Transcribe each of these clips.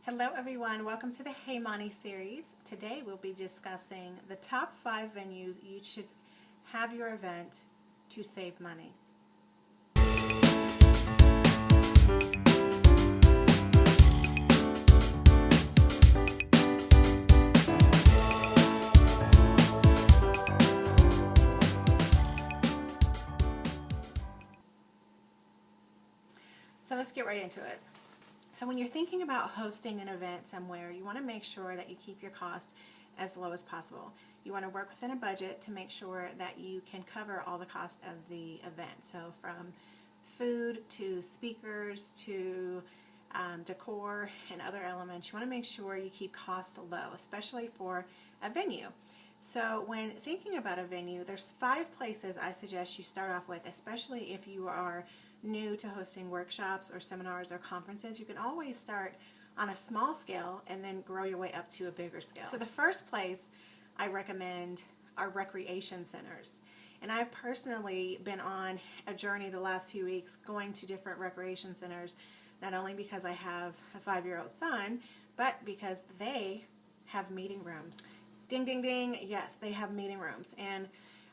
Hello everyone, welcome to the Hey Moni series. Today we'll be discussing the top 5 venues you should have your event to save money. So let's get right into it. So when you're thinking about hosting an event somewhere, you want to make sure that you keep your cost as low as possible. You want to work within a budget to make sure that you can cover all the cost of the event. So from food to speakers to decor and other elements, you want to make sure you keep cost low, especially for a venue. So when thinking about a venue, there's 5 places I suggest you start off with, especially if you are new to hosting workshops or seminars or conferences. You can always start on a small scale and then grow your way up to a bigger scale. So the first place I recommend are recreation centers. And I've personally been on a journey the last few weeks going to different recreation centers, not only because I have a 5-year-old son, but because they have meeting rooms. Ding, ding, ding, yes, they have meeting rooms. And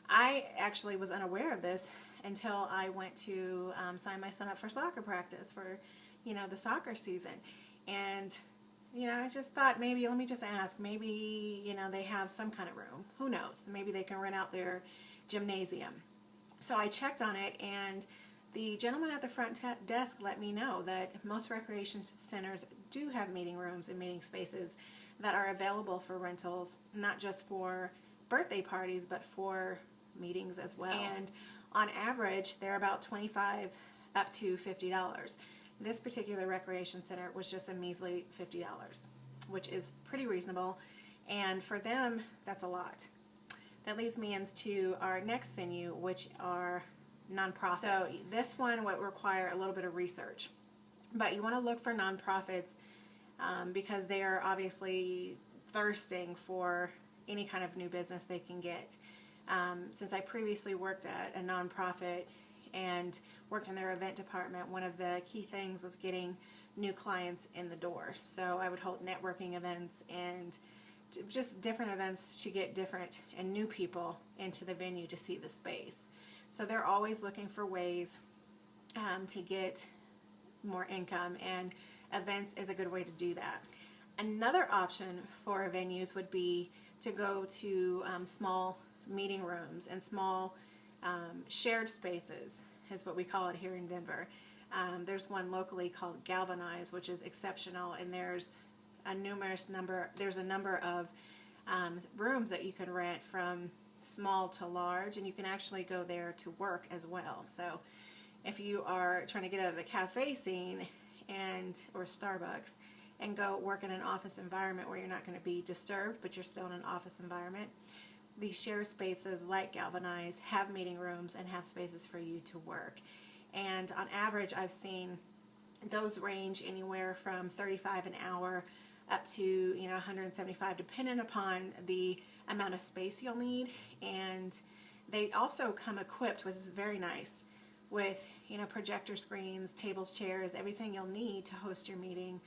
I actually was unaware of this until I went to sign my son up for soccer practice for, the soccer season. And, I just thought maybe, let me just ask, maybe, they have some kind of room. Who knows? Maybe they can rent out their gymnasium. So I checked on it, and the gentleman at the front desk let me know that most recreation centers do have meeting rooms and meeting spaces that are available for rentals, not just for birthday parties, but for meetings as well. And on average, they're about $25 up to $50. This particular recreation center was just a measly $50, which is pretty reasonable. And for them, that's a lot. That leads me into our next venue, which are nonprofits. So this one would require a little bit of research. But you want to look for nonprofits because they are obviously thirsting for any kind of new business they can get. Since I previously worked at a nonprofit and worked in their event department, one of the key things was getting new clients in the door. So I would hold networking events and just different events to get different and new people into the venue to see the space. So they're always looking for ways to get more income, and events is a good way to do that. Another option for venues would be to go to small meeting rooms and small shared spaces is what we call it here in Denver. There's one locally called Galvanize, which is exceptional, and there's a number of rooms that you can rent from small to large, and you can actually go there to work as well. So if you are trying to get out of the cafe scene or Starbucks and go work in an office environment where you're not going to be disturbed, but you're still in an office environment, these share spaces like Galvanize have meeting rooms and have spaces for you to work. And on average, I've seen those range anywhere from $35 an hour up to $175, depending upon the amount of space you'll need. And they also come equipped, which is very nice, with projector screens, tables, chairs, everything you'll need to host your meeting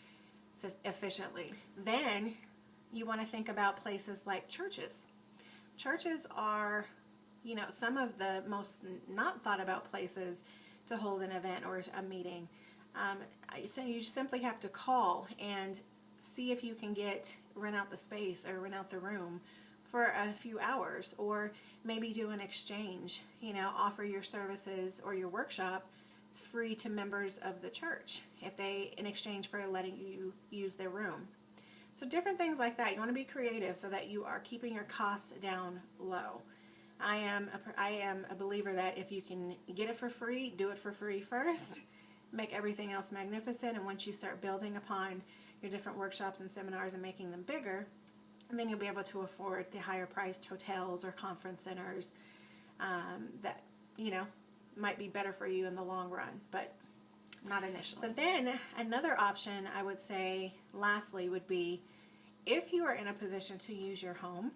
efficiently. Then you want to think about places like churches. Churches are, some of the most not thought about places to hold an event or a meeting. So you simply have to call and see if you can rent out the space or rent out the room for a few hours, or maybe do an exchange, offer your services or your workshop free to members of the church in exchange for letting you use their room. So different things like that. You want to be creative so that you are keeping your costs down low. I am a believer that if you can get it for free, do it for free first. Make everything else magnificent, and once you start building upon your different workshops and seminars and making them bigger, then you'll be able to afford the higher priced hotels or conference centers that might be better for you in the long run, but not initially. So then another option I would say lastly would be, if you are in a position to use your home,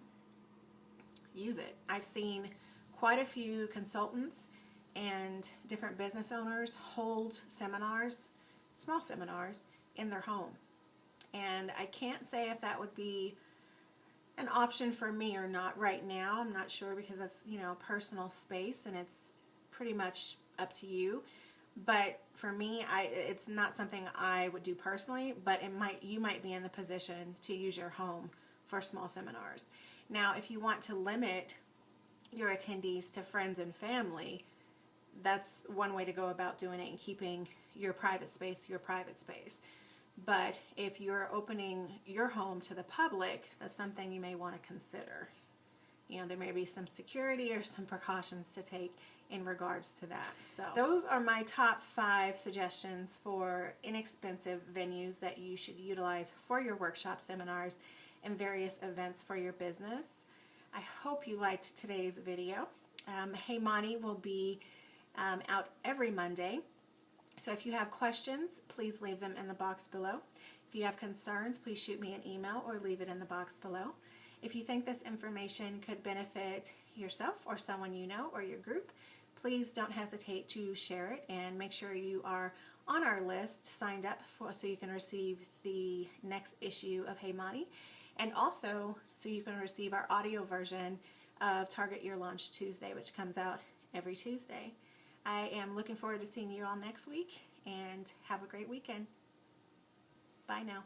use it. I've seen quite a few consultants and different business owners hold seminars, small seminars, in their home. And I can't say if that would be an option for me or not right now. I'm not sure, because that's, you know, personal space and it's pretty much up to you. But for me, it's not something I would do personally, but you might be in the position to use your home for small seminars. Now, if you want to limit your attendees to friends and family, that's one way to go about doing it and keeping your private space your private space. But if you're opening your home to the public, that's something you may want to consider. You know, there may be some security or some precautions to take in regards to that. So those are my top 5 suggestions for inexpensive venues that you should utilize for your workshop, seminars, and various events for your business. I hope you liked today's video. Hey Moni will be out every Monday. So if you have questions, please leave them in the box below. If you have concerns, please shoot me an email or leave it in the box below. If you think this information could benefit yourself or someone you know or your group, please don't hesitate to share it, and make sure you are on our list, signed up so you can receive the next issue of Hey Moni, and also so you can receive our audio version of Target Your Launch Tuesday, which comes out every Tuesday. I am looking forward to seeing you all next week, and have a great weekend. Bye now.